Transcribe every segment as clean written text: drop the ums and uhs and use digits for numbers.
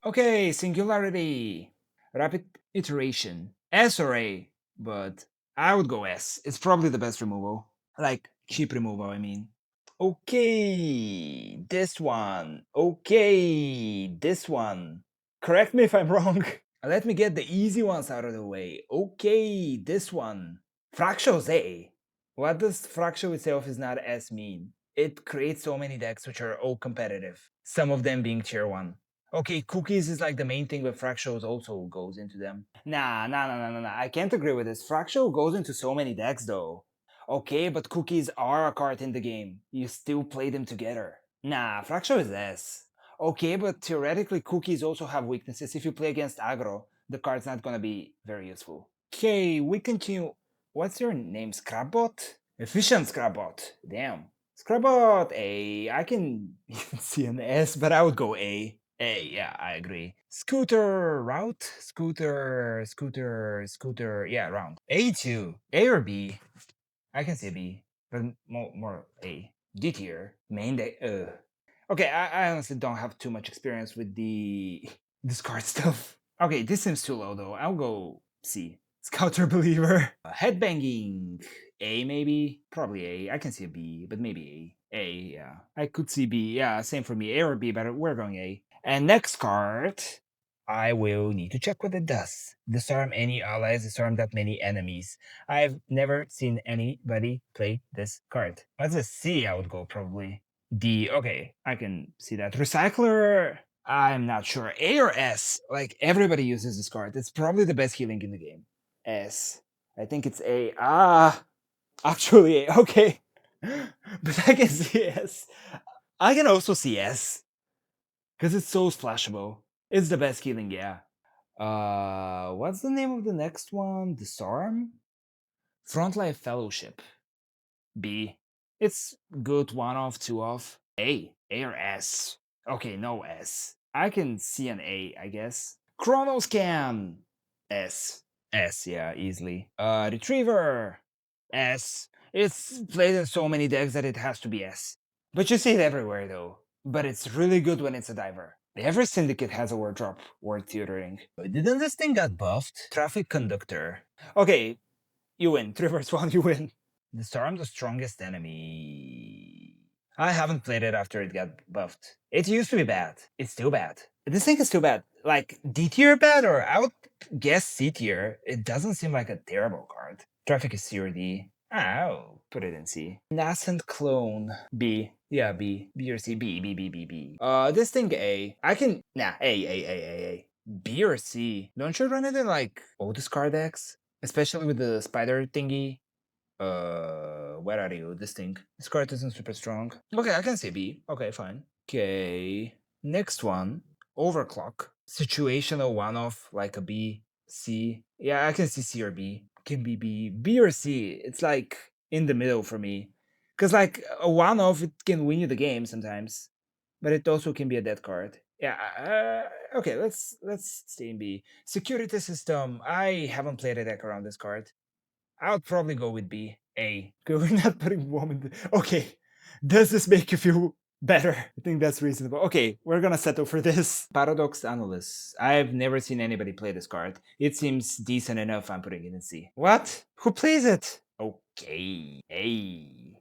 Okay, Singularity. Rapid iteration. S or A, but I would go S. It's probably the best removal. Like, cheap removal, I mean. Okay, this one. Okay, this one. Correct me if I'm wrong. Let me get the easy ones out of the way. Okay, this one. Fractals A. What does Fractal itself is not S mean? It creates so many decks which are all competitive, some of them being tier 1. Okay, cookies is like the main thing, but Fractals also goes into them. Nah. I can't agree with this. Fractal goes into so many decks though. Okay, but cookies are a card in the game. You still play them together. Nah, Fractal is S. Okay, but theoretically cookies also have weaknesses. If you play against aggro, the card's not gonna be very useful. Okay, we continue. What's your name? Scrapbot? Efficient Scrapbot. Damn. Scrapbot A. I can even see an S, but I would go A. A, yeah, I agree. Scooter route? Scooter. Yeah, round. A2. A or B? I can say B, but more A. D tier. Main deck. Okay, I honestly don't have too much experience with the discard stuff. Okay, this seems too low though. I'll go C. Scouter Believer. Headbanging. A maybe? Probably A. I can see a B, but maybe A. A, yeah. I could see B. Yeah, same for me. A or B, but we're going A. And next card, I will need to check what it does. Disarm any allies, disarm that many enemies. I've never seen anybody play this card. What's a C? I would go probably. D. Okay, I can see that. Recycler. I'm not sure. A or S? Like everybody uses this card. It's probably the best healing in the game. S. I think it's A. Actually A. Okay. But I can see S. I can also see S. Because it's so splashable. It's the best healing, yeah. What's the name of the next one? Disarm? Frontline Fellowship. B. It's good, one off, two off. A or S? Okay, no S. I can see an A, I guess. Chrono Scan. S. S, yeah, easily. Retriever. S. It's played in so many decks that it has to be S. But you see it everywhere though. But it's really good when it's a diver. Every syndicate has a word drop worth tutoring. Didn't this thing get buffed? Traffic conductor. Okay, you win. 3 vs 1, you win. Disarm the strongest enemy. I haven't played it after it got buffed. It used to be bad. It's still bad. This thing is still bad. Like D tier bad, or I would guess C tier. It doesn't seem like a terrible card. Traffic is C or D. I'll put it in C. Nascent clone. B. Yeah, B. B or C. B. This thing A. I can. Nah, A. B or C. Don't you run it in like old discard decks? Especially with the spider thingy. Where are you? This thing. This card isn't super strong. Okay, I can say B. Okay, fine. Okay. Next one. Overclock. Situational one-off, like a B, C. Yeah, I can see C or B. Can be B. B or C. It's like in the middle for me. Cause like a one-off, it can win you the game sometimes. But it also can be a dead card. Yeah, okay, let's stay in B. Security system. I haven't played a deck around this card. I would probably go with B. A. We're not putting woman. Okay. Does this make you feel better? I think that's reasonable. Okay, we're gonna settle for this. Paradox Annulus. I've never seen anybody play this card. It seems decent enough. I'm putting it in C. What? Who plays it? Okay. A.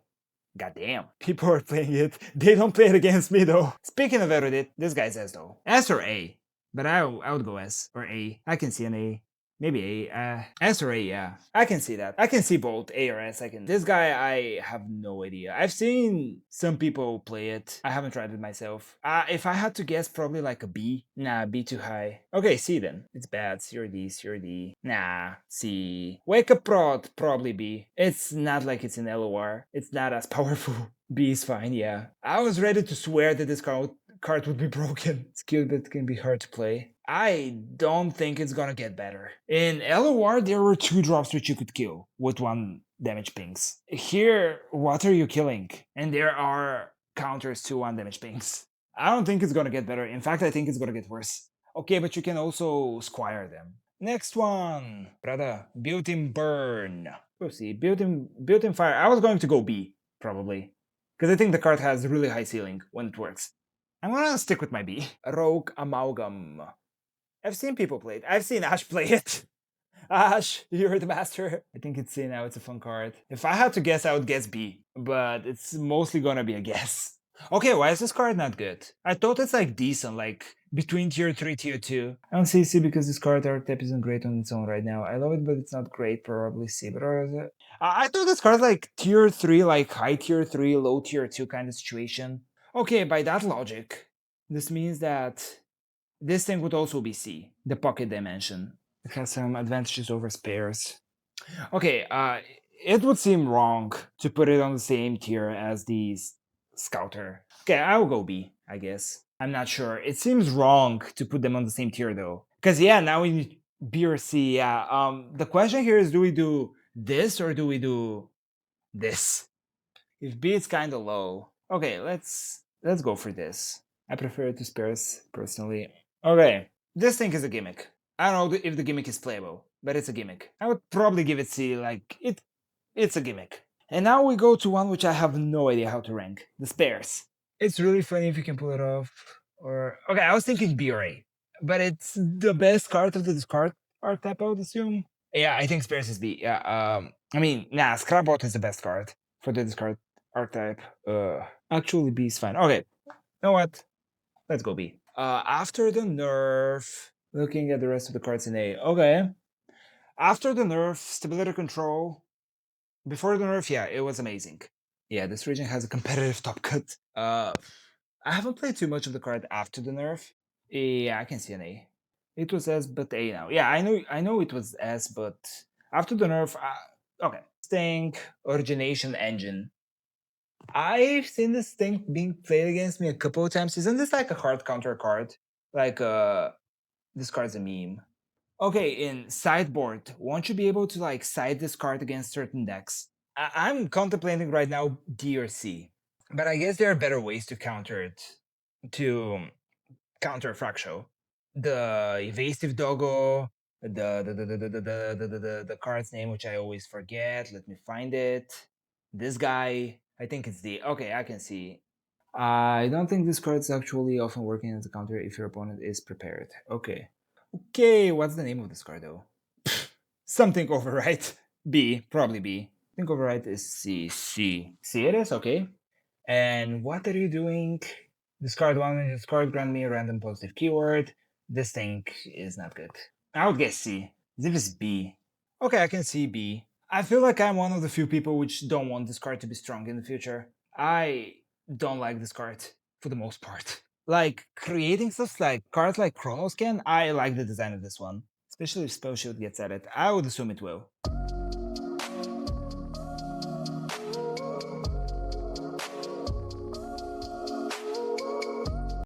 Goddamn. People are playing it. They don't play it against me though. Speaking of erudite, this guy says though. S or A? But I would go S or A. I can see an A. Maybe A. S or A, yeah. I can see that. I can see both A or S. This guy, I have no idea. I've seen some people play it. I haven't tried it myself. If I had to guess, probably like a B. Nah, B too high. Okay, C then. It's bad. C or D, C or D. Nah, C. Wake Up Prod, probably B. It's not like it's in LOR. It's not as powerful. B is fine, yeah. I was ready to swear that this card would be broken. Skill that can be hard to play. I don't think it's gonna get better. In LOR, there were 2 drops which you could kill with 1 damage pings. Here, what are you killing? And there are counters to 1 damage pings. I don't think it's gonna get better. In fact, I think it's gonna get worse. Okay, but you can also squire them. Next one, brother, built-in burn. We'll see. Built-in fire. I was going to go B, probably. Because I think the card has really high ceiling when it works. I'm gonna stick with my B. Rogue Amalgam. I've seen people play it. I've seen Ash play it. Ash, you're the master. I think it's C now. It's a fun card. If I had to guess, I would guess B, but it's mostly gonna be a guess. Okay, why is this card not good? I thought it's like decent, like between tier 3, tier 2. I don't say C because this card archetype isn't great on its own right now. I love it, but it's not great. Probably C, but or is it? I thought this card like tier 3, like high tier 3, low tier 2 kind of situation. Okay, by that logic, this means that this thing would also be C, the pocket dimension. It has some advantages over spares. Okay, it would seem wrong to put it on the same tier as the Scouter. Okay, I'll go B, I guess. I'm not sure. It seems wrong to put them on the same tier though. Because yeah, now we need B or C, yeah. The question here is, do we do this or do we do this? If B is kind of low. Okay, let's go for this. I prefer it to spares personally. Okay, this thing is a gimmick. I don't know if the gimmick is playable, but it's a gimmick. I would probably give it C. Like it's a gimmick. And now we go to one which I have no idea how to rank: the spares. It's really funny if you can pull it off. Or okay, I was thinking B or A, but it's the best card of the discard archetype, I would assume. Yeah, I think spares is B. Yeah. I mean, nah, Scrapbot is the best card for the discard archetype. Actually, B is fine. Okay, you know what? Let's go B. After the nerf, looking at the rest of the cards in A. Okay. After the nerf, stability control. Before the nerf, yeah, it was amazing. Yeah, this region has a competitive top cut. I haven't played too much of the card after the nerf. Yeah, I can see an A. It was S, but A now. Yeah, I know it was S, but after the nerf, okay. Stink, Origination Engine. I've seen this thing being played against me a couple of times. Isn't this like a hard counter card? Like this card's a meme. Okay, in sideboard, won't you be able to like side this card against certain decks? I'm contemplating right now D or C, but I guess there are better ways to counter it. To counter Fractal. The evasive doggo, the card's name, which I always forget. Let me find it. This guy, I think it's the okay. I can see. I don't think this card's actually often working as a counter if your opponent is prepared. Okay. Okay, what's the name of this card though? Something override. B, probably B. I think override is C. C it is, okay. And what are you doing? Discard one and discard, grant me a random positive keyword. This thing is not good. I would guess C. This is B. Okay, I can see B. I feel like I'm one of the few people which don't want this card to be strong in the future. I don't like this card for the most part. Like creating stuff like cards like Chrono can, I like the design of this one. Especially if Spell Shield gets added. I would assume it will.